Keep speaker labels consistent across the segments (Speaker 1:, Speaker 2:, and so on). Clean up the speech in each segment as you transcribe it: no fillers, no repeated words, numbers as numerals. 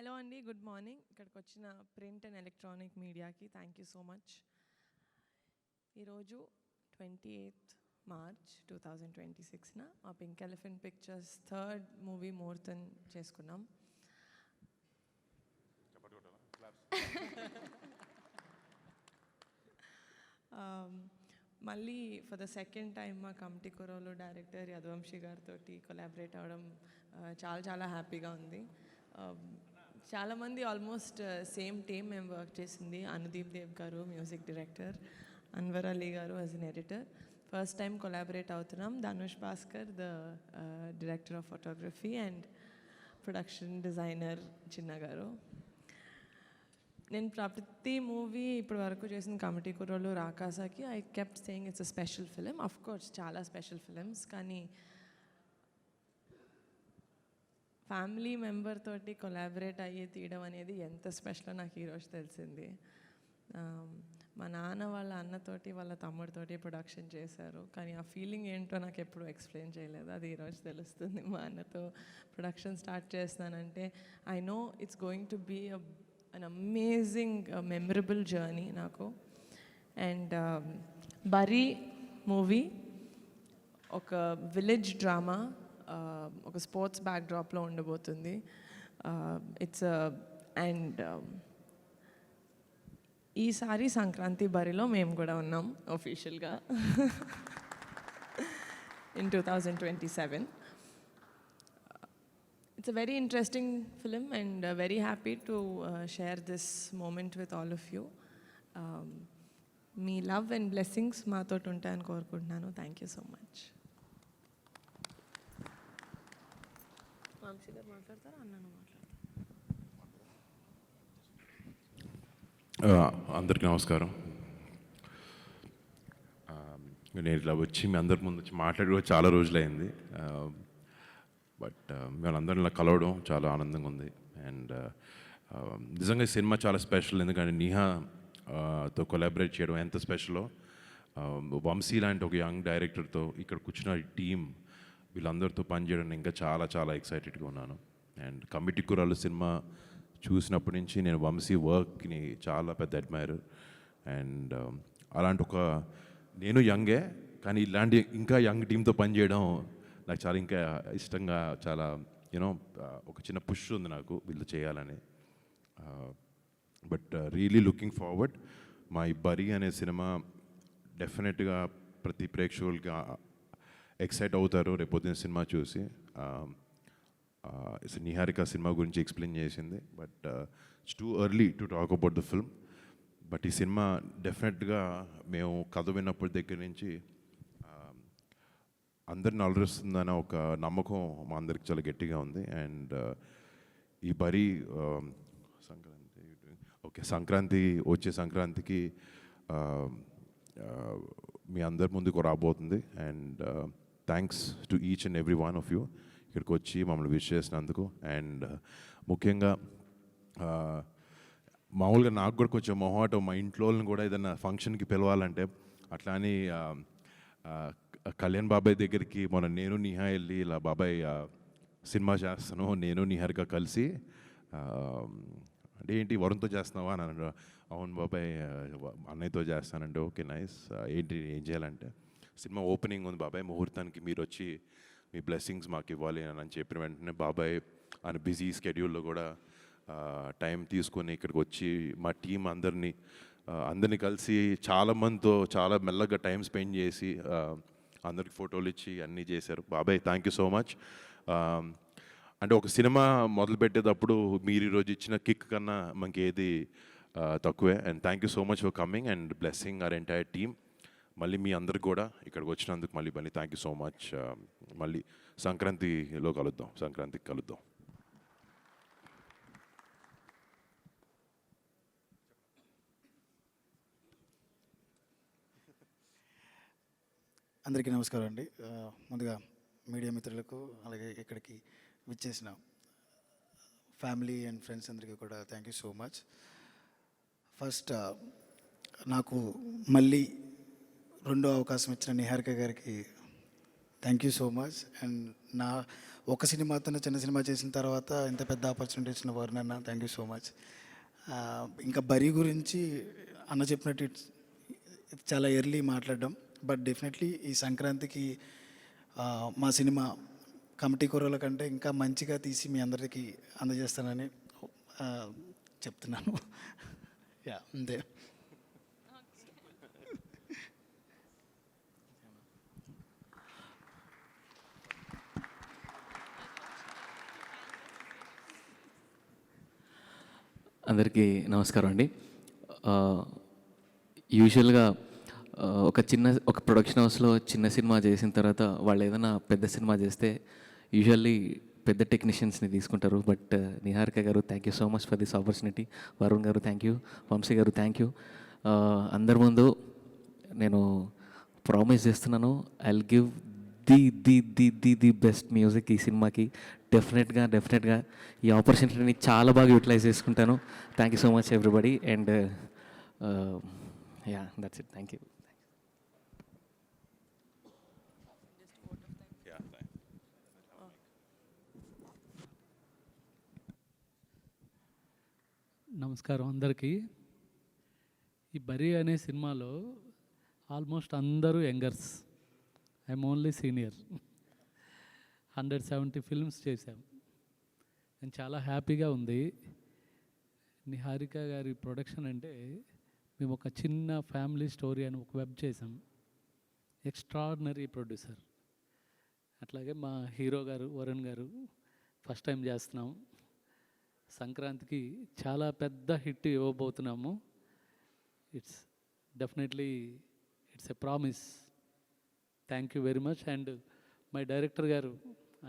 Speaker 1: Hello అండి, good morning. ఇక్కడికి వచ్చిన ప్రింట్ అండ్ ఎలక్ట్రానిక్ మీడియాకి థ్యాంక్ యూ సో మచ్. ఈరోజు 28th March 2026న మా pink elephant pictures third movie ముహూర్తం చేసుకున్నాం. మళ్ళీ ఫర్ ద సెకండ్ టైం మా కమిటీ కుర్రోలు డైరెక్టర్ యదువంశీ గారితో కొలాబరేట్ అవ్వడం చాలా చాలా హ్యాపీగా ఉంది. చాలామంది ఆల్మోస్ట్ సేమ్ టీమ్ మేము వర్క్ చేసింది. అనుదీప్ దేవ్ గారు మ్యూజిక్ డైరెక్టర్, అన్వర్ అలీ గారు as an editor. First time collaborate అవుతున్నాం. Dhanush Bhaskar the director of photography and production designer Chinna గారు. నేను ప్రతి మూవీ ఇప్పటి వరకు చేసిన కమిటీ కుర్రోలు రాకాసాకి I kept saying it's a special film. Of course చాలా స్పెషల్ ఫిలిమ్స్, కానీ ఫ్యామిలీ మెంబర్ తోటి కొలాబరేట్ అయ్యి తీయడం అనేది ఎంత స్పెషలో నాకు ఈరోజు తెలిసింది. మా నాన్న వాళ్ళ అన్నతోటి వాళ్ళ తమ్ముడితోటి ప్రొడక్షన్ చేశారు, కానీ ఆ ఫీలింగ్ ఏంటో నాకు ఎప్పుడు ఎక్స్ప్లెయిన్ చేయలేదు. అది ఈరోజు తెలుస్తుంది. మా అన్నతో ప్రొడక్షన్ స్టార్ట్ చేస్తానంటే I know it's going to be an amazing memorable journey నాకు. అండ్ బరీ మూవీ ఒక విలేజ్ డ్రామా, ఒక స్పోర్ట్స్ బ్యాక్డ్రాప్లో ఉండబోతుంది. ఇట్స్ అండ్ ఈసారి సంక్రాంతి బరిలో మేము కూడా ఉన్నాం ఒఫీషియల్గా in 2027. It's a very interesting film and very happy to share this moment with all of you. మీ లవ్ అండ్ బ్లెస్సింగ్స్ మాతో ఉంటాయని కోరుకుంటున్నాను. Thank you so much. Vamsi garu మాట్లాడతారా, అన్నను మాట్లాడతారా?
Speaker 2: అందరికీ నమస్కారం. నేను ఇట్లా వచ్చి మీ అందరి ముందు వచ్చి మాట్లాడి చాలా రోజులైంది. బట్ మేమందరం ఇలా కలవడం చాలా ఆనందంగా ఉంది. అండ్ నిజంగా ఈ సినిమా చాలా స్పెషల్, ఎందుకంటే నీహాతో కొలాబరేట్ చేయడం ఎంత స్పెషలో. వంశీ లాంటి ఒక యంగ్ డైరెక్టర్తో ఇక్కడ కూర్చున్న టీం వీళ్ళందరితో పనిచేయడం ఇంకా చాలా చాలా ఎక్సైటెడ్గా ఉన్నాను. అండ్ కమిటీ కుర్రాళ్ళు సినిమా చూసినప్పటి నుంచి నేను వంశీ వర్క్ని చాలా పెద్ద అడ్మైరర్. అండ్ అలాంటి ఒక నేను యంగే, కానీ ఇలాంటి ఇంకా యంగ్ టీంతో పనిచేయడం నాకు చాలా ఇంకా ఇష్టంగా, చాలా యూనో ఒక చిన్న పుష్ ఉంది నాకు వీళ్ళు చేయాలని. But really looking forward. మా ఈ బరీ అనే సినిమా డెఫినెట్గా ప్రతి ప్రేక్షకులకి ఎక్సైట్ అవుతారు రేపొద్దున సినిమా చూసి. నిహారిక సినిమా గురించి ఎక్స్ప్లెయిన్ చేసింది, but it's too early to talk about the film. But ఈ సినిమా డెఫినెట్గా మేము కథ విన్నప్పటి దగ్గర నుంచి అందరిని అలరిస్తుందనే ఒక నమ్మకం మా అందరికి చాలా గట్టిగా ఉంది. అండ్ ఈ బరీ సంక్రాంతి వచ్చే సంక్రాంతికి మీ అందరి ముందుకు రాబోతుంది. And thanks to each and every one of you ఇక్కడికి వచ్చి మమ్మల్ని విష్ చేసినందుకు. అండ్ ముఖ్యంగా మామూలుగా నాకు కూడా కొంచెం మొహాటం, మా ఇంట్లో వాళ్ళని కూడా ఏదైనా ఫంక్షన్కి పిలవాలంటే అట్లా అని కళ్యాణ్ బాబాయ్ దగ్గరికి నేను నిహా వెళ్ళి ఇలా బాబాయ్ సినిమా చేస్తాను, నేను నిహారిక కలిసి అంటే ఏంటి వరుణ్తో చేస్తున్నావా అని అన్నాడు. అవును బాబాయ్ అన్నయ్యతో చేస్తానంటే ఓకే నైస్, ఏంటి ఏం చేయాలంటే సినిమా ఓపెనింగ్ ఉంది బాబాయ్, ముహూర్తానికి మీరు వచ్చి మీ బ్లెస్సింగ్స్ మాకు ఇవ్వాలి అని చెప్పిన వెంటనే బాబాయ్ ఆయన బిజీ స్కెడ్యూల్లో కూడా టైం తీసుకొని ఇక్కడికి వచ్చి మా టీం అందరినీ కలిసి చాలా మందితో చాలా మెల్లగా టైం స్పెండ్ చేసి అందరికి ఫోటోలు ఇచ్చి అన్నీ చేశారు. బాబాయ్ థ్యాంక్ యూ సో మచ్. అంటే ఒక సినిమా మొదలుపెట్టేటప్పుడు మీరు ఈరోజు ఇచ్చిన కిక్ కన్నా మనకి ఏది తక్కువే. And thank you so much for coming and blessing our entire team. మళ్ళీ మీ అందరికి కూడా ఇక్కడికి వచ్చినందుకు మళ్ళీ థ్యాంక్ యూ సో మచ్. మళ్ళీ సంక్రాంతికి కలుద్దాం.
Speaker 3: అందరికీ నమస్కారం అండి. ముందుగా మీడియా మిత్రులకు, అలాగే ఇక్కడికి విచ్చేసిన ఫ్యామిలీ అండ్ ఫ్రెండ్స్ అందరికీ కూడా thank you so much. First నాకు మళ్ళీ రెండో అవకాశం ఇచ్చిన నిహారిక గారికి thank you so much. And నా ఒక సినిమాతో చిన్న సినిమా చేసిన తర్వాత ఇంత పెద్ద ఆపర్చునిటీ ఇచ్చిన వరుణ్ అన్న, థ్యాంక్ యూ సో మచ్. ఇంకా బరీ గురించి అన్న చెప్పినట్టు it's చాలా ఎర్లీ మాట్లాడడం, బట్ డెఫినెట్లీ ఈ సంక్రాంతికి మా సినిమా కమిటీ కూరల కంటే ఇంకా మంచిగా తీసి మీ అందరికీ అందజేస్తానని చెప్తున్నాను. యా, అంతే.
Speaker 4: అందరికీ నమస్కారం అండి. యూజువల్గా ఒక ప్రొడక్షన్ హౌస్లో చిన్న సినిమా చేసిన తర్వాత వాళ్ళు ఏదైనా పెద్ద సినిమా చేస్తే యూజువల్లీ పెద్ద టెక్నీషియన్స్ని తీసుకుంటారు. బట్ నిహారిక గారు, thank you so much for this opportunity. Varun గారు థ్యాంక్ యూ, వంశీ గారు థ్యాంక్ యూ. అందరి ముందు నేను ప్రామిస్ చేస్తున్నాను, I will give the best music ఈ సినిమాకి. డెఫినెట్గా ఈ ఆపర్చునిటీని చాలా బాగా యూటిలైజ్ చేసుకుంటాను. Thank you so much everybody. And yeah, that's it. Thank you.
Speaker 5: నమస్కారం అందరికీ. ఈ బరీ అనే సినిమాలో ఆల్మోస్ట్ అందరూ youngers, I'm only senior. 170 films చేశాం. నేను చాలా హ్యాపీగా ఉంది. నిహారిక గారి ప్రొడక్షన్ అంటే మేము ఒక చిన్న ఫ్యామిలీ స్టోరీ అని ఒక వెబ్ చేసాం. Extraordinary producer. అట్లాగే మా హీరో గారు వరుణ్ గారు ఫస్ట్ టైం చేస్తున్నాం. సంక్రాంతికి చాలా పెద్ద హిట్ ఇవ్వబోతున్నాము. It's definitely a promise. Thank you very much. And my director గారు,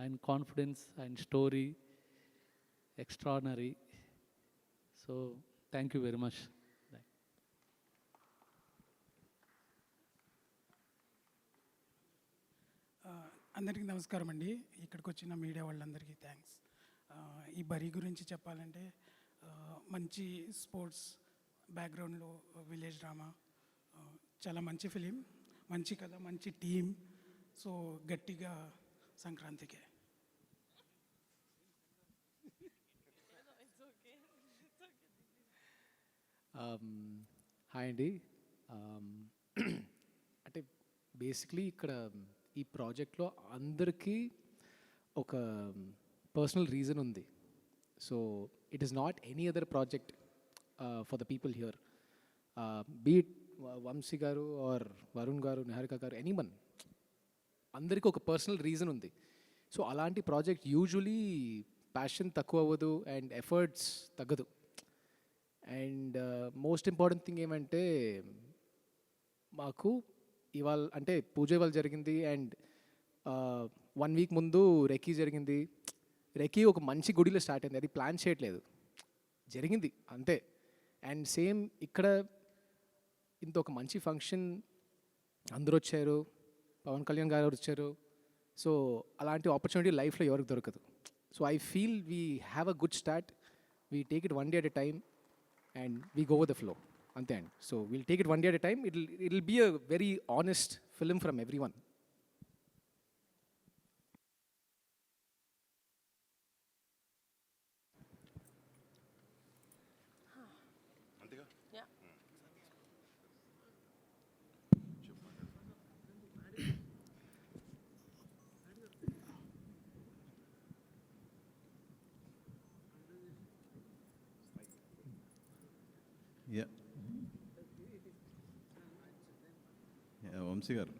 Speaker 5: ఆయన కాన్ఫిడెన్స్, ఆయన story extraordinary. So thank you very much.
Speaker 6: అందరికీ నమస్కారం అండి. ఇక్కడికి వచ్చిన మీడియా వాళ్ళందరికీ థ్యాంక్స్. ఈ బరీ గురించి చెప్పాలంటే మంచి స్పోర్ట్స్ బ్యాక్గ్రౌండ్లో విలేజ్ డ్రామా, చాలా మంచి ఫిలిం, మంచి కథ, మంచి టీం. సో గట్టిగా సంక్రాంతికే.
Speaker 7: హాయ్ అండి. అంటే బేసిక్లీ ఇక్కడ ఈ ప్రాజెక్ట్లో అందరికీ ఒక పర్సనల్ రీజన్ ఉంది. So it is not any other project for the people here, be it Vamsi garu or Varun garu, Niharika garu, anyone, అందరికీ ఒక పర్సనల్ రీజన్ ఉంది. సో అలాంటి ప్రాజెక్ట్ యూజువలీ ప్యాషన్ తక్కువ అవ్వదు అండ్ ఎఫర్ట్స్ తగ్గదు. అండ్ మోస్ట్ ఇంపార్టెంట్ థింగ్ ఏమంటే, మాకు ఇవాళ అంటే పూజ ఇవాళ జరిగింది అండ్ 1 వీక్ ముందు రెక్కీ జరిగింది. రెక్కీ ఒక మంచి గుడిలో స్టార్ట్ అయింది, అది ప్లాన్ చేయట్లేదు, జరిగింది అంతే. అండ్ సేమ్ ఇక్కడ ఇంత ఒక మంచి ఫంక్షన్, అందరూ వచ్చారు, పవన్ కళ్యాణ్ గారు వచ్చారు. సో అలాంటి ఆపర్చునిటీ లైఫ్లో ఎవరికి దొరకదు. So I feel we have a good start. We take it 1 day at a time and we go with the flow, అంతే అండి. So will take it 1 day at a time. It will be a very honest film from every one.
Speaker 8: Vamsi garu,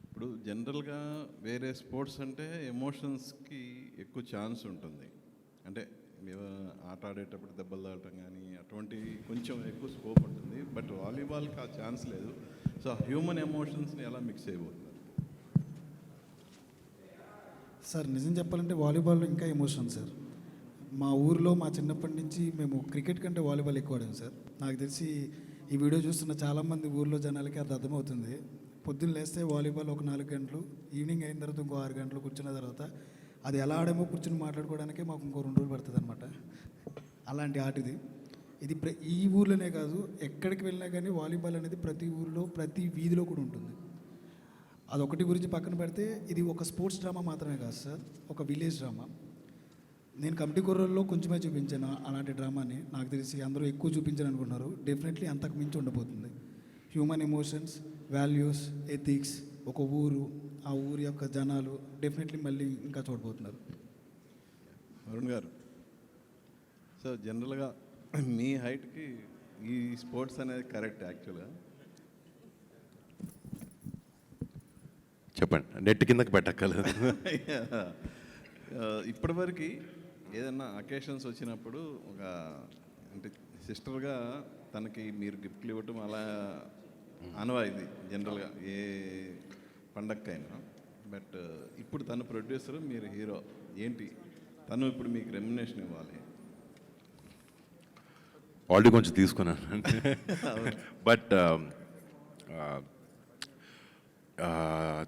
Speaker 8: ఇప్పుడు జనరల్గా వేరే sports అంటే ఎమోషన్స్కి ఎక్కువ chance ఉంటుంది. అంటే ఆట ఆడేటప్పుడు దెబ్బలు తాగటం కానీ అటువంటి కొంచెం ఎక్కువ స్కోప్ ఉంటుంది. బట్ వాలీబాల్కి ఆ ఛాన్స్ లేదు. సో హ్యూమన్ ఎమోషన్స్ని ఎలా మిక్స్ అయిపోతున్నారు?
Speaker 3: సార్ నిజం చెప్పాలంటే వాలీబాల్లో ఇంకా ఎమోషన్ సార్. మా ఊరిలో మా చిన్నప్పటి నుంచి మేము క్రికెట్ కంటే వాలీబాల్ ఎక్కువ ఆడాము సార్. నాకు తెలిసి ఈ వీడియో చూస్తున్న చాలామంది ఊర్లో జనాలకి అది అర్థమవుతుంది. పొద్దున్న లేస్తే వాలీబాల్ ఒక 4 గంటలు, ఈవినింగ్ అయిన తర్వాత ఇంకో 6 గంటలు కూర్చున్న తర్వాత అది ఎలా ఆడేమో కూర్చుని మాట్లాడుకోవడానికే మాకు ఇంకో 2 రోజులు పడుతుంది అనమాట. అలాంటి ఆట ఇది. ఇది ఈ ఊర్లోనే కాదు, ఎక్కడికి వెళ్ళినా కానీ వాలీబాల్ అనేది ప్రతి ఊరిలో, ప్రతి వీధిలో కూడా ఉంటుంది. అదొకటి గురించి పక్కన పెడితే ఇది ఒక స్పోర్ట్స్ డ్రామా మాత్రమే కాదు సార్, ఒక విలేజ్ డ్రామా. నేను కమిటీ కుర్రల్లో కొంచెమే చూపించాను అలాంటి డ్రామాని. నాకు తెలిసి అందరూ ఎక్కువ చూపించాను అనుకుంటున్నారు. డెఫినెట్లీ అంతకు మించి ఉండబోతుంది. హ్యూమన్ ఎమోషన్స్, వాల్యూస్, ఎథిక్స్, ఒక ఊరు, ఆ ఊరి యొక్క జనాలు డెఫినెట్లీ మళ్ళీ ఇంకా చూడబోతున్నారు.
Speaker 8: అరుణ్ గారు, సో జనరల్గా మీ హైట్కి ఈ స్పోర్ట్స్ అనేది కరెక్ట్ యాక్చువల్గా.
Speaker 2: చెప్పండి, నెట్ కిందకి పెట్టక్కర్లేదు.
Speaker 8: ఇప్పటివరకు ఏదన్నా అకేషన్స్ వచ్చినప్పుడు ఒక అంటే సిస్టర్గా తనకి మీరు గిఫ్ట్లు ఇవ్వటం అలా అనవాయిది జనరల్గా ఏ పండక్కైనా. బట్ ఇప్పుడు తను ప్రొడ్యూసర్, మీరు హీరో, ఏంటి తను ఇప్పుడు మీకు రెమ్యునేషన్ ఇవ్వాలి?
Speaker 2: ఆల్రెడీ కొంచెం తీసుకున్నాను. బట్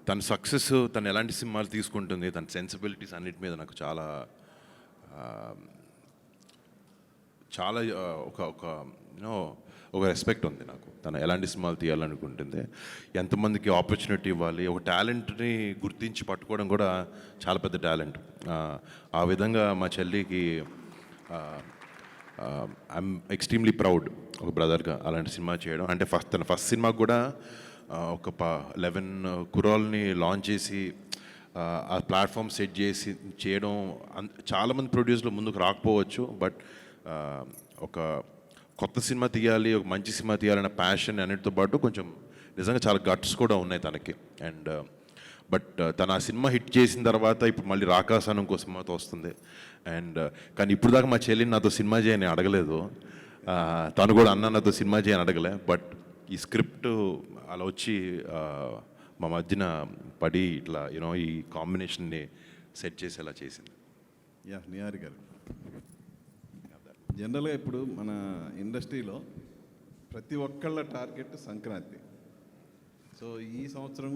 Speaker 2: తన సక్సెస్, తను ఎలాంటి సినిమాలు తీసుకుంటుంది, తన సెన్సిబిలిటీస్ అన్నిటి మీద నాకు చాలా చాలా ఒక ఒక యూనో ఒక రెస్పెక్ట్ ఉంది నాకు. తను ఎలాంటి సినిమాలు తీయాలనుకుంటుంది, ఎంతమందికి ఆపర్చునిటీ ఇవ్వాలి, ఒక టాలెంట్ని గుర్తించి పట్టుకోవడం కూడా చాలా పెద్ద టాలెంట్. ఆ విధంగా మా చెల్లికి ఐఎమ్ ఎక్స్ట్రీమ్లీ ప్రౌడ్ ఒక బ్రదర్గా అలాంటి సినిమా చేయడం. అంటే తన ఫస్ట్ సినిమాకి కూడా ఒక 11 కుర్రాల్ని లాంచ్ చేసి ఆ ప్లాట్ఫామ్ సెట్ చేసి చేయడం. చాలామంది ప్రొడ్యూసర్లు ముందుకు రాకపోవచ్చు, బట్ ఒక కొత్త సినిమా తీయాలి, ఒక మంచి సినిమా తీయాలన్న ప్యాషన్ అన్నిటితో పాటు కొంచెం నిజంగా చాలా గట్స్ కూడా ఉన్నాయి తనకి. అండ్ బట్ తను ఆ సినిమా హిట్ చేసిన తర్వాత ఇప్పుడు మళ్ళీ రాకాసాను ఇంకో సినిమాతో వస్తుంది. అండ్ కానీ ఇప్పుడు దాకా మా చెల్లిని నాతో సినిమా చేయని అడగలేదు, తను కూడా అన్న నాతో సినిమా చేయని అడగలే. బట్ ఈ స్క్రిప్ట్ అలా వచ్చి మా మధ్యన పడి ఇట్లా యూనో ఈ కాంబినేషన్ని సెట్ చేసేలా చేసింది.
Speaker 8: యా, నిహారి గారు, జనరల్గా ఇప్పుడు మన ఇండస్ట్రీలో ప్రతి ఒక్కళ్ళ టార్గెట్ సంక్రాంతి. సో ఈ సంవత్సరం కూడా